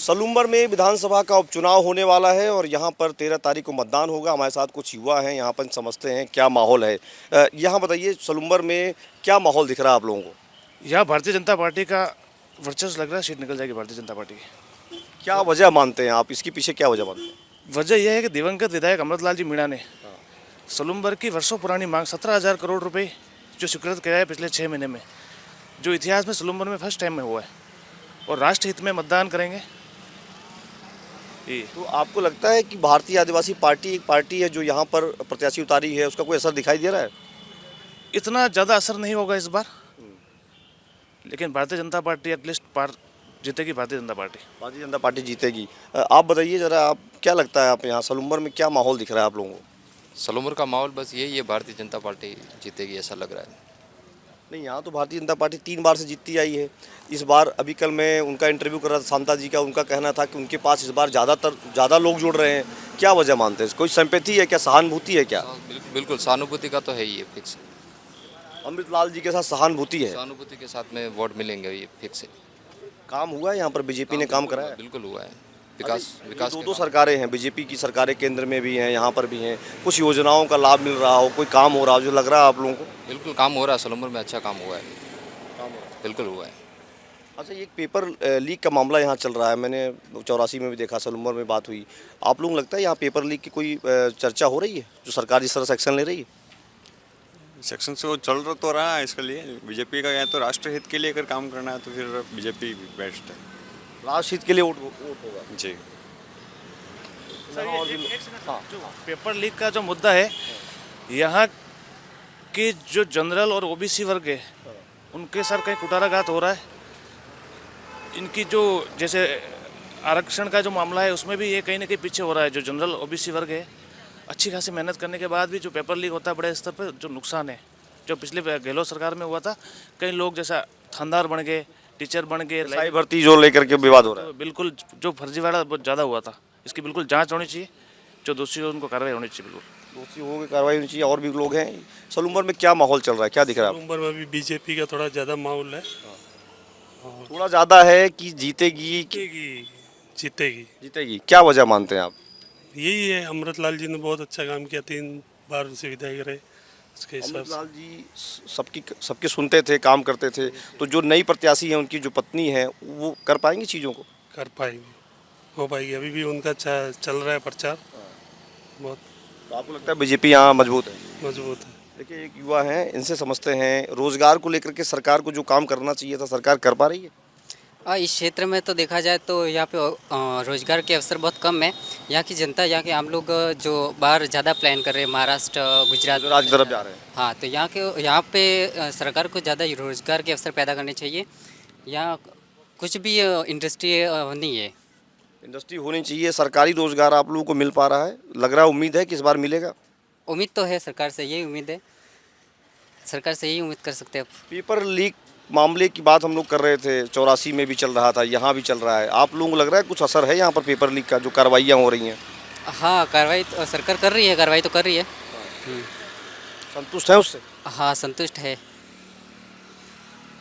सलूम्बर में विधानसभा का उपचुनाव होने वाला है और यहाँ पर 13 तारीख को मतदान होगा। हमारे साथ कुछ युवा हैं, यहाँ पर समझते हैं क्या माहौल है। यहाँ बताइए सलूम्बर में क्या माहौल दिख रहा है आप लोगों को? यहाँ भारतीय जनता पार्टी का वर्चस्व लग रहा है, सीट निकल जाएगी भारतीय जनता पार्टी की। क्या वजह मानते हैं आप, इसके पीछे क्या वजह मानते हैं? वजह यह है कि दिवंगत विधायक अमृतलाल जी मीणा ने सलूम्बर की वर्षों पुरानी मांग 17,000 करोड़ रुपए जो स्वीकृत किया है पिछले 6 महीने में, जो इतिहास में सलूम्बर में फर्स्ट टाइम में हुआ है, और राष्ट्रहित में मतदान करेंगे। तो आपको लगता है कि भारतीय आदिवासी पार्टी एक पार्टी है जो यहाँ पर प्रत्याशी उतारी है, उसका कोई असर दिखाई दे रहा है? इतना ज़्यादा असर नहीं होगा इस बार, लेकिन भारतीय जनता पार्टी एटलीस्ट पार जीतेगी। भारतीय जनता पार्टी जीतेगी। आप बताइए ज़रा, आप क्या लगता है, आप यहाँ सलूम्बर में क्या माहौल दिख रहा है आप लोगों को? सलूम्बर का माहौल बस यही है, भारतीय जनता पार्टी जीतेगी ऐसा लग रहा है। नहीं, यहाँ तो भारतीय जनता पार्टी 3 बार से जीतती आई है। इस बार अभी कल मैं उनका इंटरव्यू कर रहा था शांता जी का, उनका कहना था कि उनके पास इस बार ज़्यादा लोग जुड़ रहे हैं। क्या वजह मानते हैं? कोई सिंपैथी है क्या, सहानुभूति है क्या? बिल्कुल सहानुभूति का तो है ही, ये फिक्स। अमृतलाल जी के साथ सहानुभूति है, सहानुभूति के साथ में वोट मिलेंगे, ये फिक्स है। काम हुआ है यहाँ पर, बीजेपी ने काम कराया है? बिल्कुल हुआ है। विकास दो सरकारें हैं, बीजेपी की सरकारें केंद्र में भी हैं, यहाँ पर भी हैं। कुछ योजनाओं का लाभ मिल रहा हो, कोई काम हो रहा हो जो लग रहा है आप लोगों को? बिल्कुल काम हो रहा है, सलूम्बर में अच्छा काम हुआ है, बिल्कुल हुआ है। अच्छा, ये एक पेपर लीक का मामला यहाँ चल रहा है, मैंने 84 में भी देखा, सलूम्बर में बात हुई। आप लोगों को लगता है यहाँ पेपर लीक की कोई चर्चा हो रही है, जो सरकार जिस तरह से एक्शन ले रही है? सेक्शन से वो चल तो रहा है, इसके लिए बीजेपी का या तो राष्ट्रहित के लिए अगर काम करना है तो फिर बीजेपी बेस्ट है। राष्ट्रहित के लिए वोट होगा जी। जो पेपर लीक का जो मुद्दा है, यहाँ के जो जनरल और ओबीसी वर्ग है उनके सर कहीं कुटाराघात हो रहा है। इनकी जो जैसे आरक्षण का जो मामला है उसमें भी ये कहीं ना कहीं पीछे हो रहा है। जो जनरल ओबीसी वर्ग है, अच्छी खासी मेहनत करने के बाद भी जो पेपर लीक होता है बड़े स्तर पर, जो नुकसान है, जो पिछले गहलोत सरकार में हुआ था, कई लोग जैसा थानेदार बन गए, टीचर बन गए, साई भर्ती जो लेकर के विवाद हो रहा है। तो बिल्कुल जो फर्जीवाड़ा बहुत ज़्यादा हुआ था, इसकी बिल्कुल जांच होनी चाहिए। जो दोषी हो उनको कार्रवाई होनी चाहिए, बिल्कुल दोषी हो गए, कार्रवाई होनी चाहिए। और भी लोग हैं सलूम्बर में, क्या माहौल चल रहा है, क्या दिख रहा है? सलूम्बर में भी बीजेपी का थोड़ा ज़्यादा माहौल है। थोड़ा ज़्यादा है कि जीतेगी? जीतेगी। क्या वजह मानते हैं आप? यही है, अमृतलाल जी ने बहुत अच्छा काम किया, 3 बार से विधायक रहे, उसके हिसाब से। अमृतलाल जी सबके सुनते थे, काम करते थे। तो जो नई प्रत्याशी है, उनकी जो पत्नी है, वो कर पाएंगी चीज़ों को? कर पाएंगे, हो पाएगी। अभी भी उनका चल रहा है प्रचार बहुत। तो आपको लगता है बीजेपी यहाँ मजबूत है? मजबूत है। देखिए, एक युवा हैं, इनसे समझते हैं रोजगार को लेकर के सरकार को जो काम करना चाहिए था, सरकार कर पा रही है? इस क्षेत्र में तो देखा जाए तो यहाँ पे रोजगार के अवसर बहुत कम है। यहाँ की जनता, यहाँ के आम लोग जो बाहर ज़्यादा प्लान कर रहे हैं, महाराष्ट्र, गुजरात की तरफ जा रहे हैं। हाँ, तो यहाँ पे सरकार को ज़्यादा रोजगार के अवसर पैदा करने चाहिए। यहाँ कुछ भी इंडस्ट्री नहीं है। इंडस्ट्री होनी चाहिए, सरकारी रोजगार आप लोगों को मिल पा रहा है, लग रहा है, उम्मीद है कि इस बार मिलेगा? उम्मीद तो है, सरकार से यही उम्मीद है, सरकार से यही उम्मीद कर सकते हैं। पेपर लीक मामले की बात हम लोग कर रहे थे, 84 में भी चल रहा था, यहाँ भी चल रहा है। आप लोगों को लग रहा है कुछ असर है यहाँ पर पेपर लीक का, जो कार्रवाइयाँ हो रही हैं? हाँ, कार्रवाई तो सरकार कर रही है, कार्रवाई तो कर रही है। संतुष्ट है उससे? हाँ, संतुष्ट है।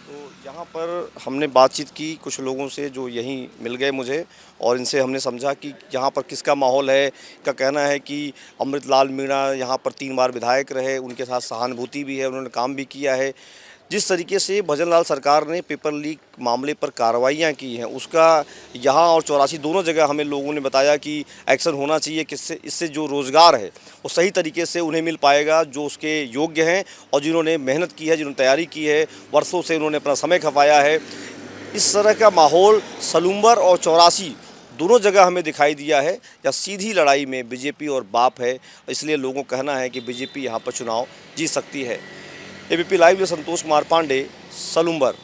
तो यहाँ पर हमने बातचीत की कुछ लोगों से जो यहीं मिल गए मुझे, और इनसे हमने समझा कि यहाँ पर किसका माहौल है। का कहना है कि अमृतलाल मीणा यहाँ पर 3 बार विधायक रहे, उनके साथ सहानुभूति भी है, उन्होंने काम भी किया है। जिस तरीके से भजन लाल सरकार ने पेपर लीक मामले पर कार्रवाइयाँ की हैं, उसका यहाँ और 84 दोनों जगह हमें लोगों ने बताया कि एक्शन होना चाहिए, किससे इससे जो रोज़गार है वो सही तरीके से उन्हें मिल पाएगा, जो उसके योग्य हैं और जिन्होंने मेहनत की है, जिन्होंने तैयारी की है, वर्षों से उन्होंने अपना समय खपाया है। इस तरह का माहौल सलूम्बर और 84 दोनों जगह हमें दिखाई दिया है। या सीधी लड़ाई में बीजेपी और बाप है, इसलिए लोगों का कहना है कि बीजेपी यहाँ पर चुनाव जीत सकती है। एबीपी लाइव में संतोष कुमार पांडे, सलूम्बर।